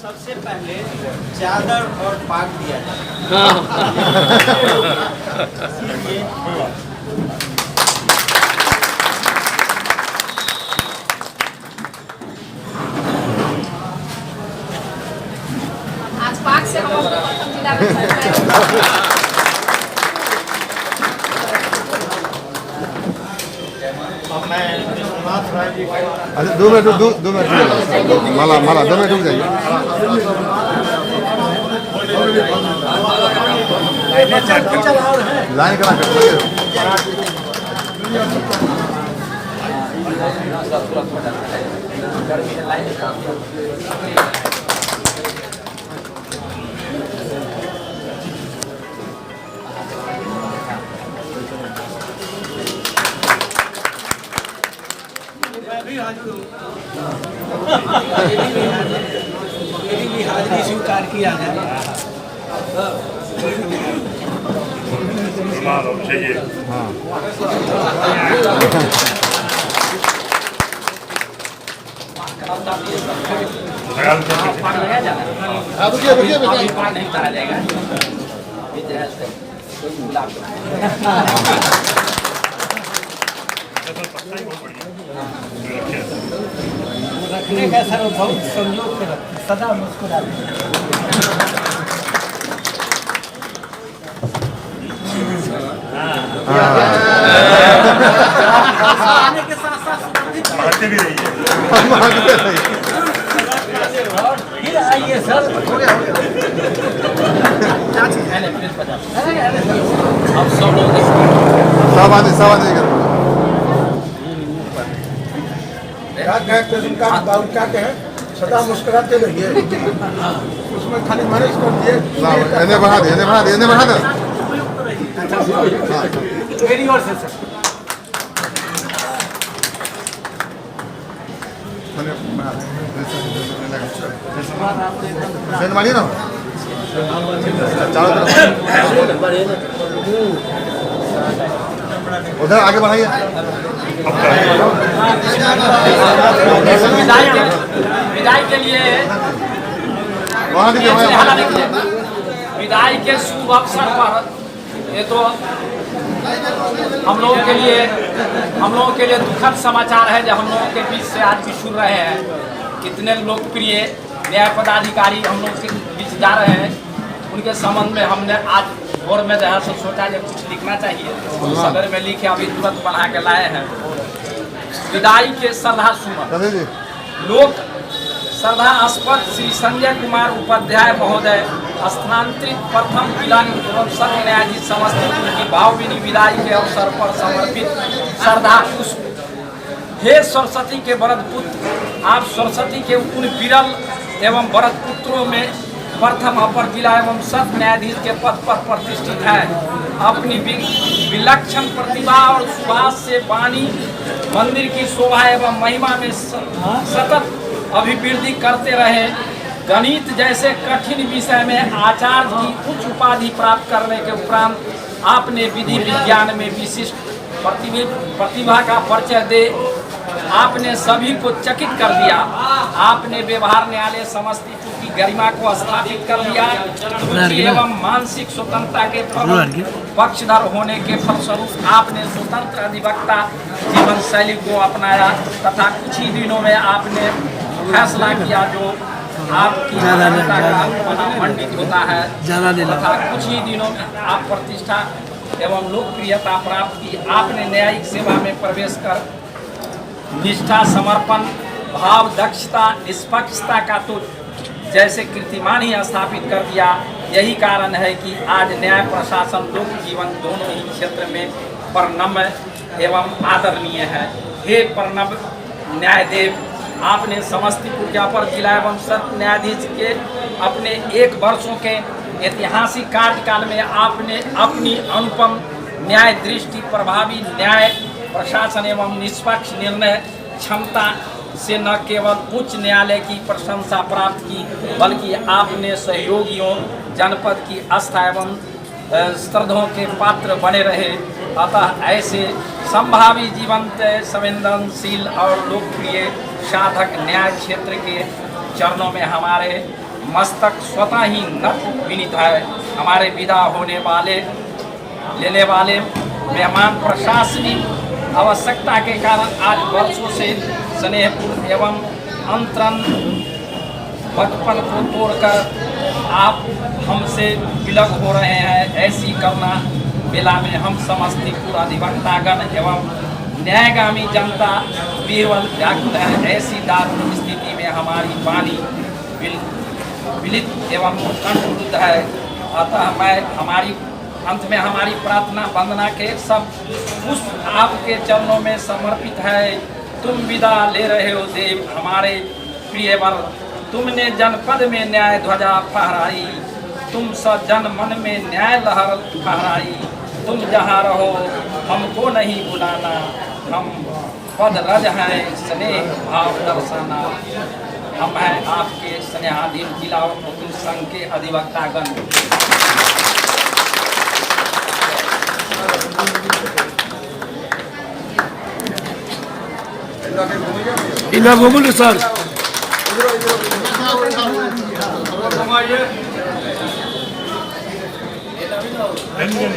सबसे पहले चादर और पाग दिया जाए। आज पाक से हम अपने प्रथम जिला में अच्छा 2 मिनट 2 मिनट माला 2 मिनट रुक जाइए। लाइन करा मेरी भी हाजिरी स्वीकार किया जाए। चाहिए रखने का सर बहुत संयोग से रखते, सदा मुस्कुराते। आने के साथ साथ बढ़ाते भी रहिए। फिर आइए सर। अब सब लोग सब आदमी क्या कहे सदा मुस्कुराते रहिए। उसमें खाली मैनेज कर दिए। इन्हें बढ़ा दे मेरी ओर से सर। मानिए ना चारों तरफ उधर आगे बढ़ाइए। विदाई के लिए वहाँ देखिए विदाई के शुभ अवसर पर ये तो हम लोगों के लिए दुखद समाचार है जो हम लोगों के बीच से आज बिछुड़ रहे हैं। कितने लोकप्रिय न्याय पदाधिकारी हम लोग के बीच जा रहे हैं। उनके संबंध में हमने आज भोर में जो से सोचा कि कुछ लिखना चाहिए। सदर में लिखे अभी तुरंत बना के लाए हैं। विदाई के श्रद्धा सुमन लोक श्रद्धास्पद श्री संजय कुमार उपाध्याय महोदय स्थानांतरित प्रथम जिला एवं सत्र न्यायाधीश समस्तीपुर की भावभीनी विदाई के अवसर पर समर्पित श्रद्धा पुष्प। हे सरस्वती के वरद पुत्र, आप सरस्वती के उन विरल एवं वरद पुत्रों में प्रथम अपर जिला एवं सत्र न्यायाधीश के पद पर प्रतिष्ठित है। अपनी विलक्षण प्रतिभा और सुभाष से वाणी मंदिर की शोभा एवं महिमा में सतत अभिवृद्धि करते रहे। गणित जैसे कठिन विषय में आचार्य की उच्च उपाधि प्राप्त करने के उपरांत आपने विधि विज्ञान में विशिष्ट प्रतिभा का परिचय दे आपने सभी को चकित कर दिया। आपने व्यवहार न्यायालय समस्तीपुर की गरिमा को स्थापित कर दिया एवं मानसिक स्वतंत्रता के पक्षधर होने के फलस्वरूप आपने स्वतंत्र अधिवक्ता जीवन शैली को अपनाया तथा कुछ ही दिनों में आपने फैसला किया जो आपकी मंडित होता है तथा कुछ ही दिनों में आप प्रतिष्ठा एवं लोकप्रियता प्राप्त की। आपने न्यायिक सेवा में प्रवेश कर निष्ठा, समर्पण भाव, दक्षता, निष्पक्षता का तो जैसे कीर्तिमान ही स्थापित कर दिया। यही कारण है कि आज न्याय प्रशासन लोक जीवन दोनों ही क्षेत्र में प्रणम्य एवं आदरणीय है। हे प्रणव न्यायदेव, आपने समस्तीपुर के अपर जिला एवं सत्र न्यायाधीश के अपने 1 वर्षों के ऐतिहासिक कार्यकाल में आपने अपनी अनुपम न्याय दृष्टि, प्रभावी न्याय प्रशासन एवं निष्पक्ष निर्णय क्षमता से न केवल उच्च न्यायालय की प्रशंसा प्राप्त की, बल्कि आपने सहयोगियों जनपद की आस्था एवं श्रद्धाओं के पात्र बने रहे। अतः ऐसे संभावी जीवंत संवेदनशील और लोकप्रिय साधक न्याय क्षेत्र के चरणों में हमारे मस्तक स्वतः ही नत विनीत है। हमारे विदा होने वाले लेने वाले मेहमान प्रशासनिक आवश्यकता के कारण आज वर्षों से स्नेहपूर्ण एवं अंतरंग बचपन को तोड़कर आप हमसे विलग हो रहे हैं। ऐसी करुणा बेला में हम समस्तीपुर अधिवक्तागण एवं न्यायगामी जनता बीरबल व्याकुल है। ऐसी दारुण स्थिति में हमारी वाणी विलित एवं कंठरुद्ध है। अतः मैं अंत में हमारी प्रार्थना वंदना के सब पुष्प आपके चरणों में समर्पित है। तुम विदा ले रहे हो देव हमारे प्रिय वर। तुमने जनपद में न्याय ध्वजा फहराई, तुम सजन मन में न्याय लहर फहराई। तुम जहाँ रहो हमको नहीं बुलाना, हम पद रज हैं स्नेह भाव दर्शाना। हम हैं आपके स्नेहाधीन जिला वकील संघ के अधिवक्तागण। इधर बोलो सर। नहीं